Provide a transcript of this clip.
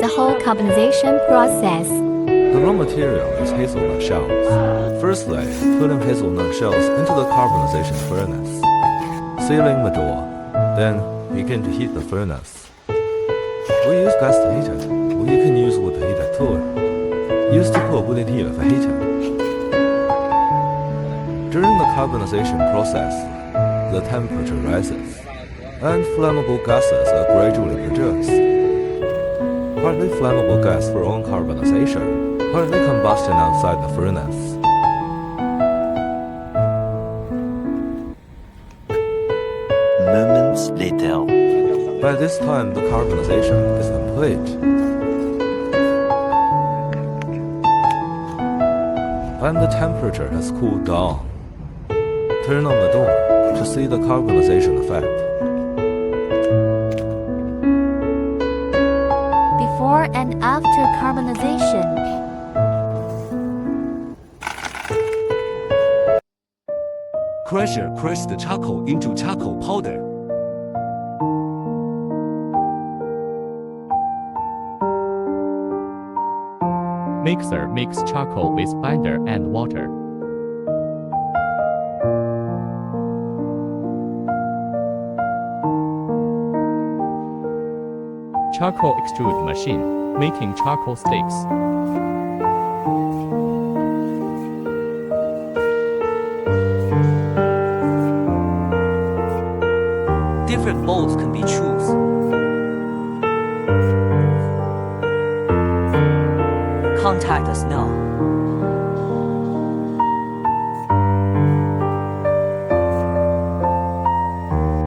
The whole carbonization process. The raw material is hazelnut shells. First they put in hazelnut shells into the carbonization furnace, sealing the door. Then begin to heat the furnace. We use gas to heat it, or you can use wood heater tool. Used to put wood heater for heating. During the carbonization process, the temperature rises, and flammable gases are gradually produced. Partly flammable gas for own carbonization, partly combustion outside the furnace. Moments later. By this time, the carbonization is complete. When the temperature has cooled down, turn on the door to see the carbonization effect. Before and after carbonization. Crusher crushed the charcoal into charcoal powder. Mixer mixed charcoal with binder and water. Charcoal extrude machine, making charcoal sticks. Different molds can be chosen. Contact us now.